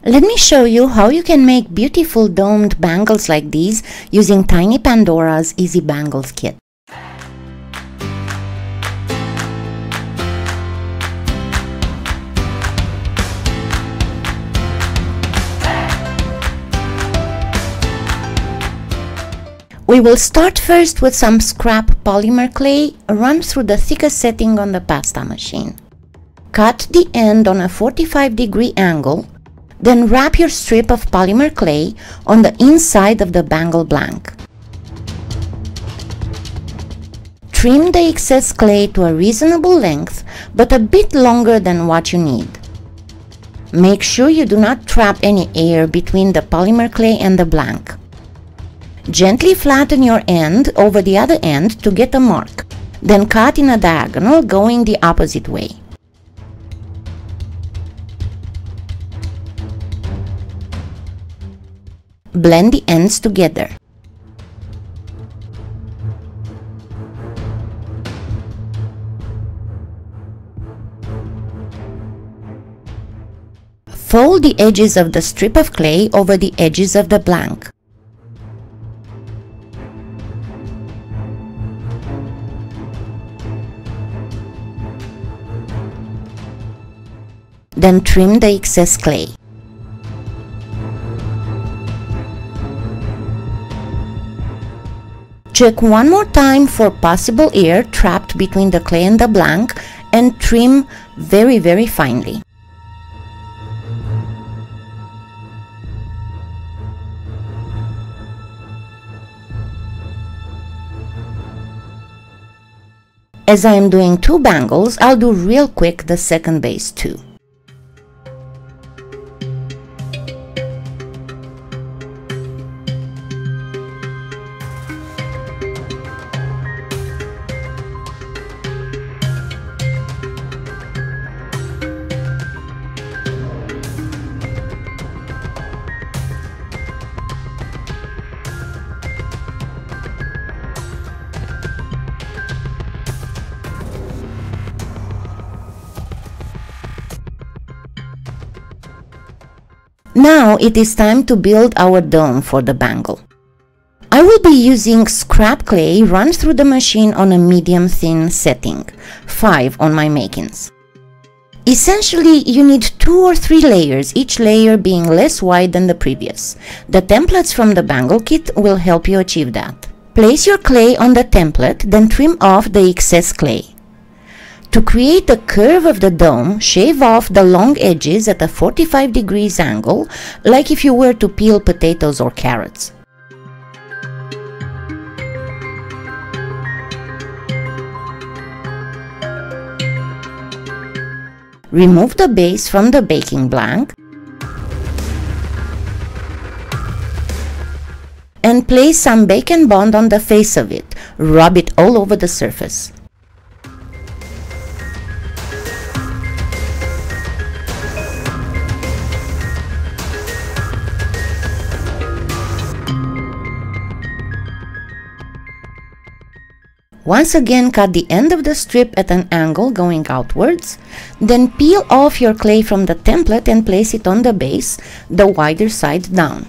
Let me show you how you can make beautiful domed bangles like these using Tiny Pandora's Easy Bangles kit. We will start first with some scrap polymer clay run through the thickest setting on the pasta machine. Cut the end on a 45-degree angle, then wrap your strip of polymer clay on the inside of the bangle blank. Trim the excess clay to a reasonable length, but a bit longer than what you need. Make sure you do not trap any air between the polymer clay and the blank. Gently flatten your end over the other end to get a mark, then cut in a diagonal going the opposite way. Blend the ends together. Fold the edges of the strip of clay over the edges of the blank. Then trim the excess clay. Check one more time for possible air trapped between the clay and the blank and trim very finely. As I am doing two bangles, I'll do real quick the second base too. Now it is time to build our dome for the bangle. I will be using scrap clay run through the machine on a medium thin setting, 5 on my makings. Essentially, you need 2 or 3 layers, each layer being less wide than the previous. The templates from the bangle kit will help you achieve that. Place your clay on the template, then trim off the excess clay. To create the curve of the dome, shave off the long edges at a 45 degrees angle, like if you were to peel potatoes or carrots. Remove the base from the baking blank and place some bacon bond on the face of it. Rub it all over the surface. Once again, cut the end of the strip at an angle going outwards, then peel off your clay from the template and place it on the base, the wider side down.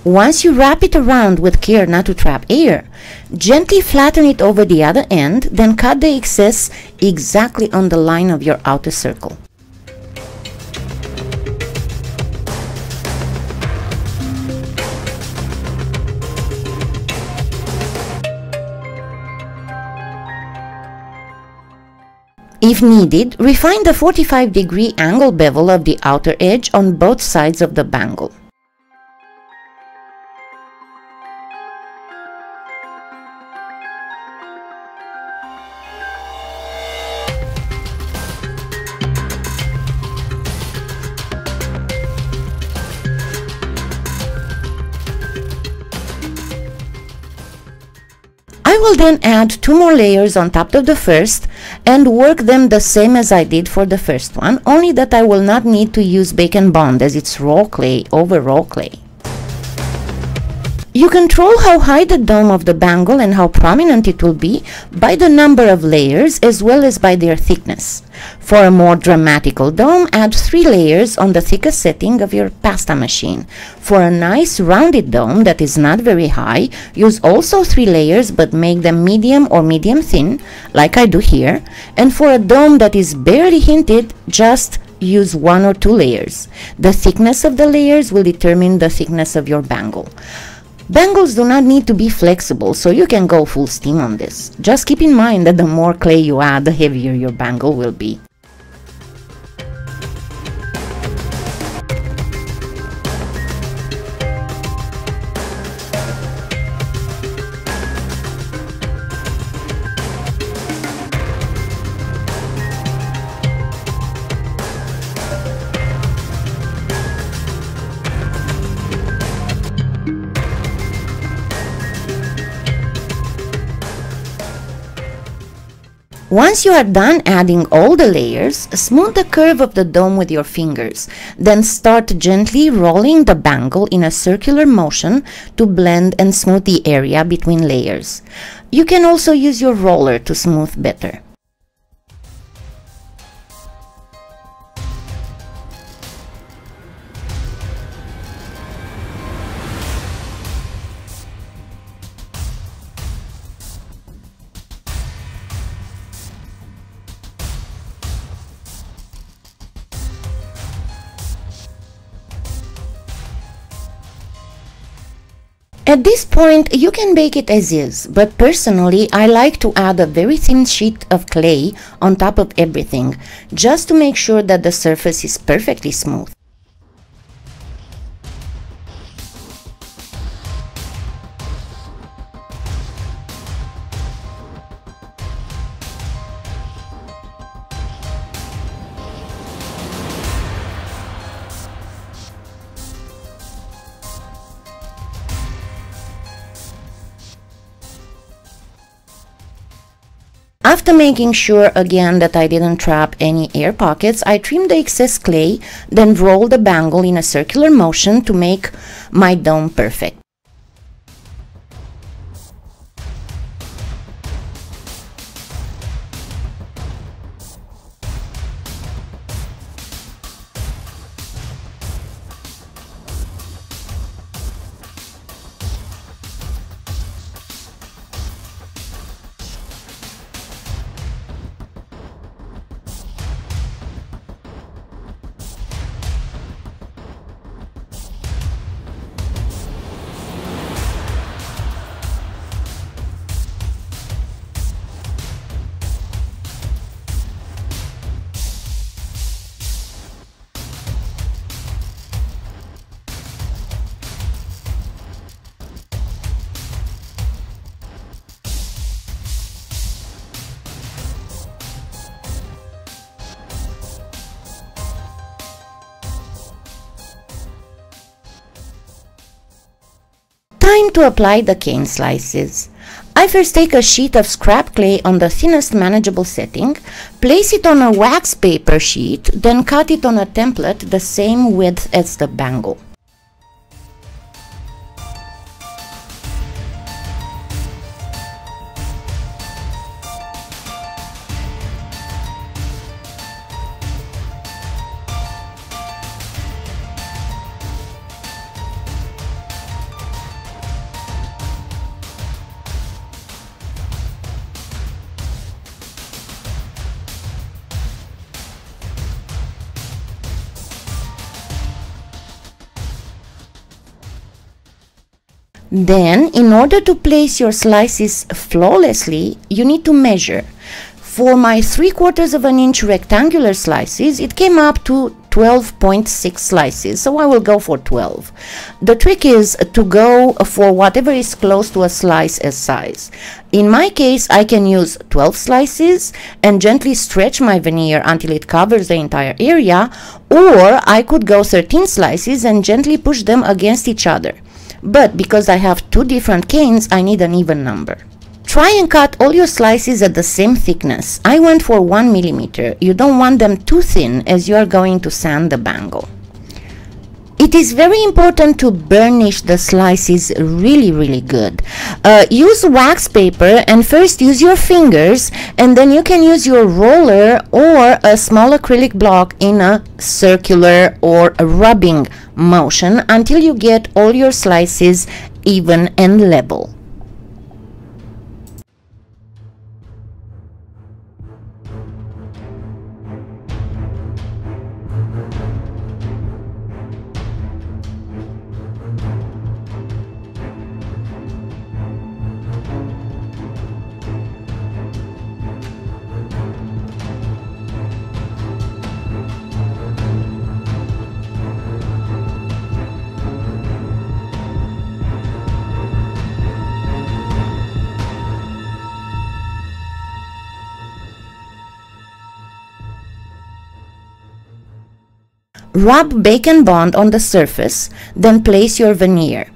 Once you wrap it around with care not to trap air, gently flatten it over the other end, then cut the excess exactly on the line of your outer circle. If needed, refine the 45-degree angle bevel of the outer edge on both sides of the bangle. I will then add 2 more layers on top of the first and work them the same as I did for the first one, only that I will not need to use bacon bond as it's raw clay over raw clay. You control how high the dome of the bangle and how prominent it will be by the number of layers as well as by their thickness. For a more dramatical dome, add 3 layers on the thickest setting of your pasta machine. For a nice rounded dome that is not very high, use also 3 layers but make them medium or medium thin, like I do here. And for a dome that is barely hinted, just use 1 or 2 layers. The thickness of the layers will determine the thickness of your bangle. Bangles do not need to be flexible, so you can go full steam on this. Just keep in mind that the more clay you add, the heavier your bangle will be. Once you are done adding all the layers, smooth the curve of the dome with your fingers. Then start gently rolling the bangle in a circular motion to blend and smooth the area between layers. You can also use your roller to smooth better. At this point, you can bake it as is, but personally I like to add a very thin sheet of clay on top of everything, just to make sure that the surface is perfectly smooth. After making sure again that I didn't trap any air pockets, I trimmed the excess clay, then rolled the bangle in a circular motion to make my dome perfect. Time to apply the cane slices. I first take a sheet of scrap clay on the thinnest manageable setting, place it on a wax paper sheet, then cut it on a template the same width as the bangle. Then, in order to place your slices flawlessly, you need to measure. For my 3/4 of an inch rectangular slices, it came up to 12.6 slices, so I will go for 12. The trick is to go for whatever is close to a slice as size. In my case, I can use 12 slices and gently stretch my veneer until it covers the entire area, or I could go 13 slices and gently push them against each other. But because I have 2 different canes, I need an even number. Try and cut all your slices at the same thickness. I went for 1 millimeter. You don't want them too thin as you are going to sand the bangle. It is very important to burnish the slices really good. Use wax paper and first use your fingers, and then you can use your roller or a small acrylic block in a circular or a rubbing motion until you get all your slices even and level. Rub Bake and Bond on the surface, then place your veneer.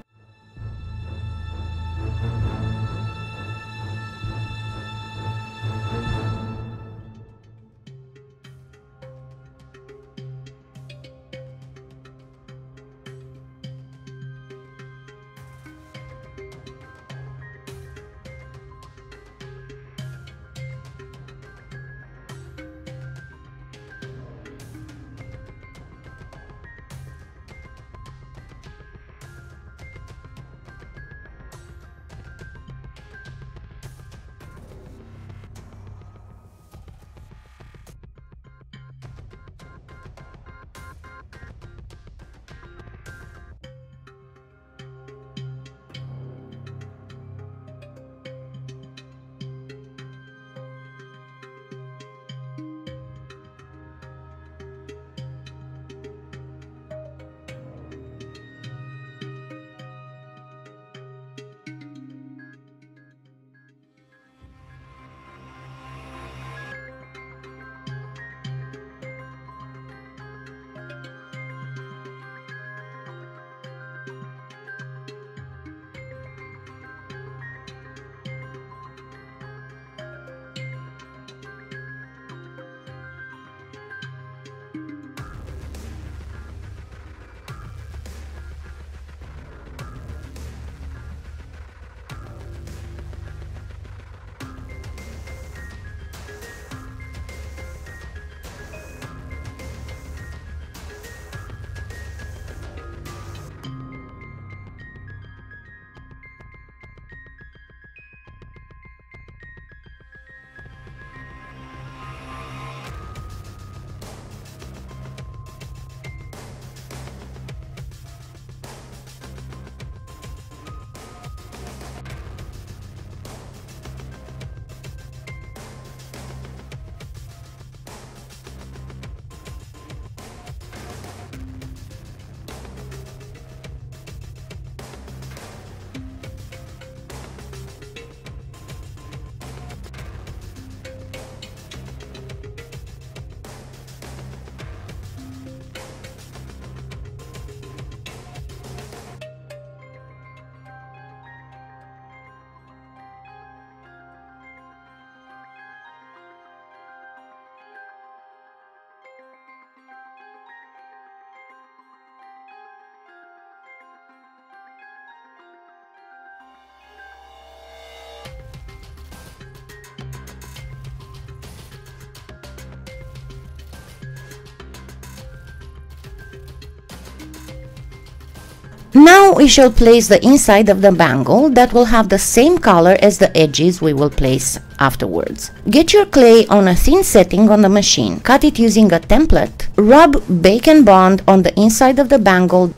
Now we shall place the inside of the bangle that will have the same color as the edges we will place afterwards. Get your clay on a thin setting on the machine. Cut it using a template. Rub Bake and Bond on the inside of the bangle.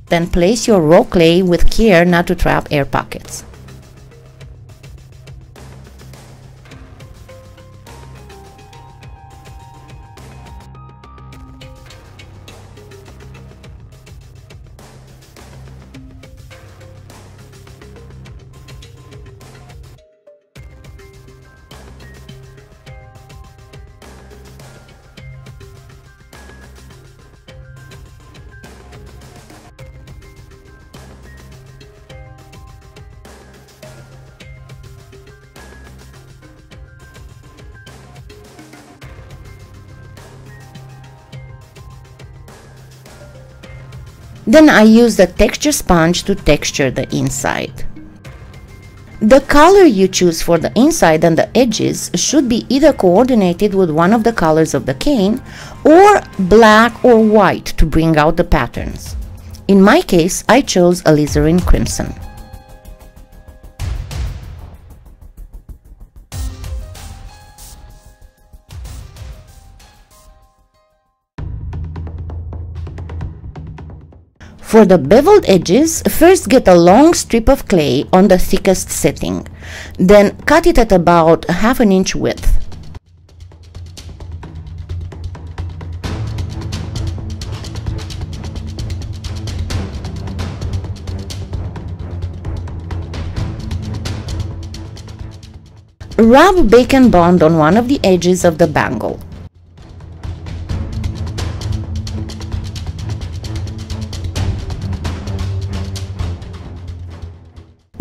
Then place your raw clay with care not to trap air pockets. Then I use the texture sponge to texture the inside. The color you choose for the inside and the edges should be either coordinated with one of the colors of the cane or black or white to bring out the patterns. In my case, I chose Alizarin Crimson. For the beveled edges, first get a long strip of clay on the thickest setting, then cut it at about ½ inch width. Rub bacon bond on one of the edges of the bangle.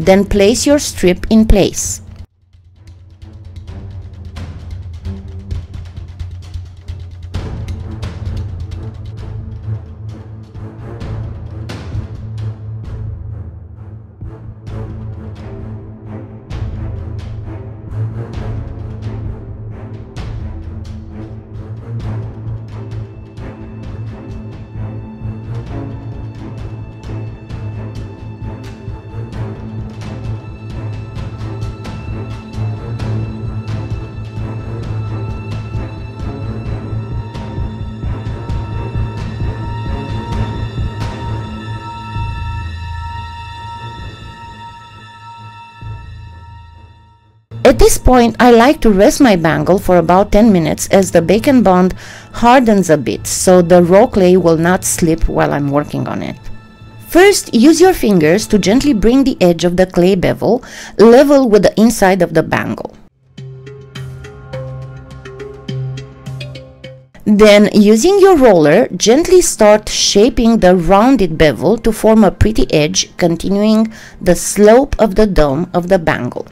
Then place your strip in place. At this point, I like to rest my bangle for about 10 minutes as the bacon bond hardens a bit so the raw clay will not slip while I'm working on it. First, use your fingers to gently bring the edge of the clay bevel level with the inside of the bangle. Then, using your roller, gently start shaping the rounded bevel to form a pretty edge, continuing the slope of the dome of the bangle.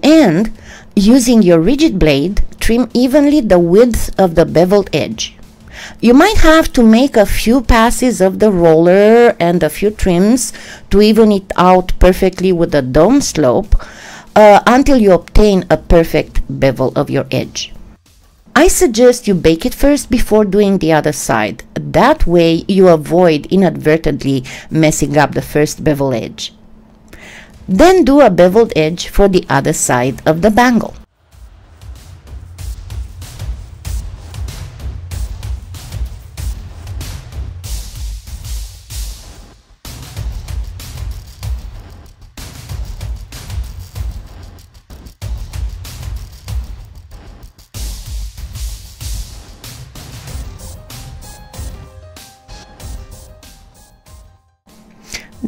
end, using your rigid blade, trim evenly the width of the beveled edge. You might have to make a few passes of the roller and a few trims to even it out perfectly with the dome slope until you obtain a perfect bevel of your edge. I suggest you bake it first before doing the other side. That way you avoid inadvertently messing up the first bevel edge. Then do a beveled edge for the other side of the bangle.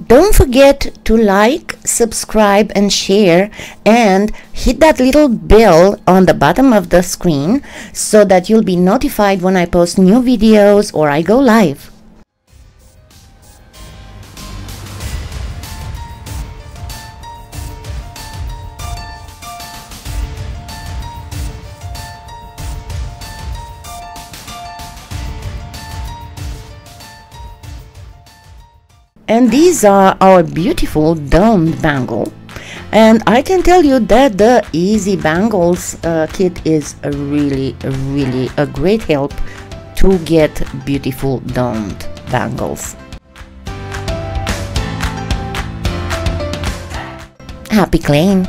Don't forget to like, subscribe and share, and hit that little bell on the bottom of the screen so that you'll be notified when I post new videos or I go live. And these are our beautiful domed bangle, and I can tell you that the Easy Bangles kit is really a great help to get beautiful domed bangles. Happy claying!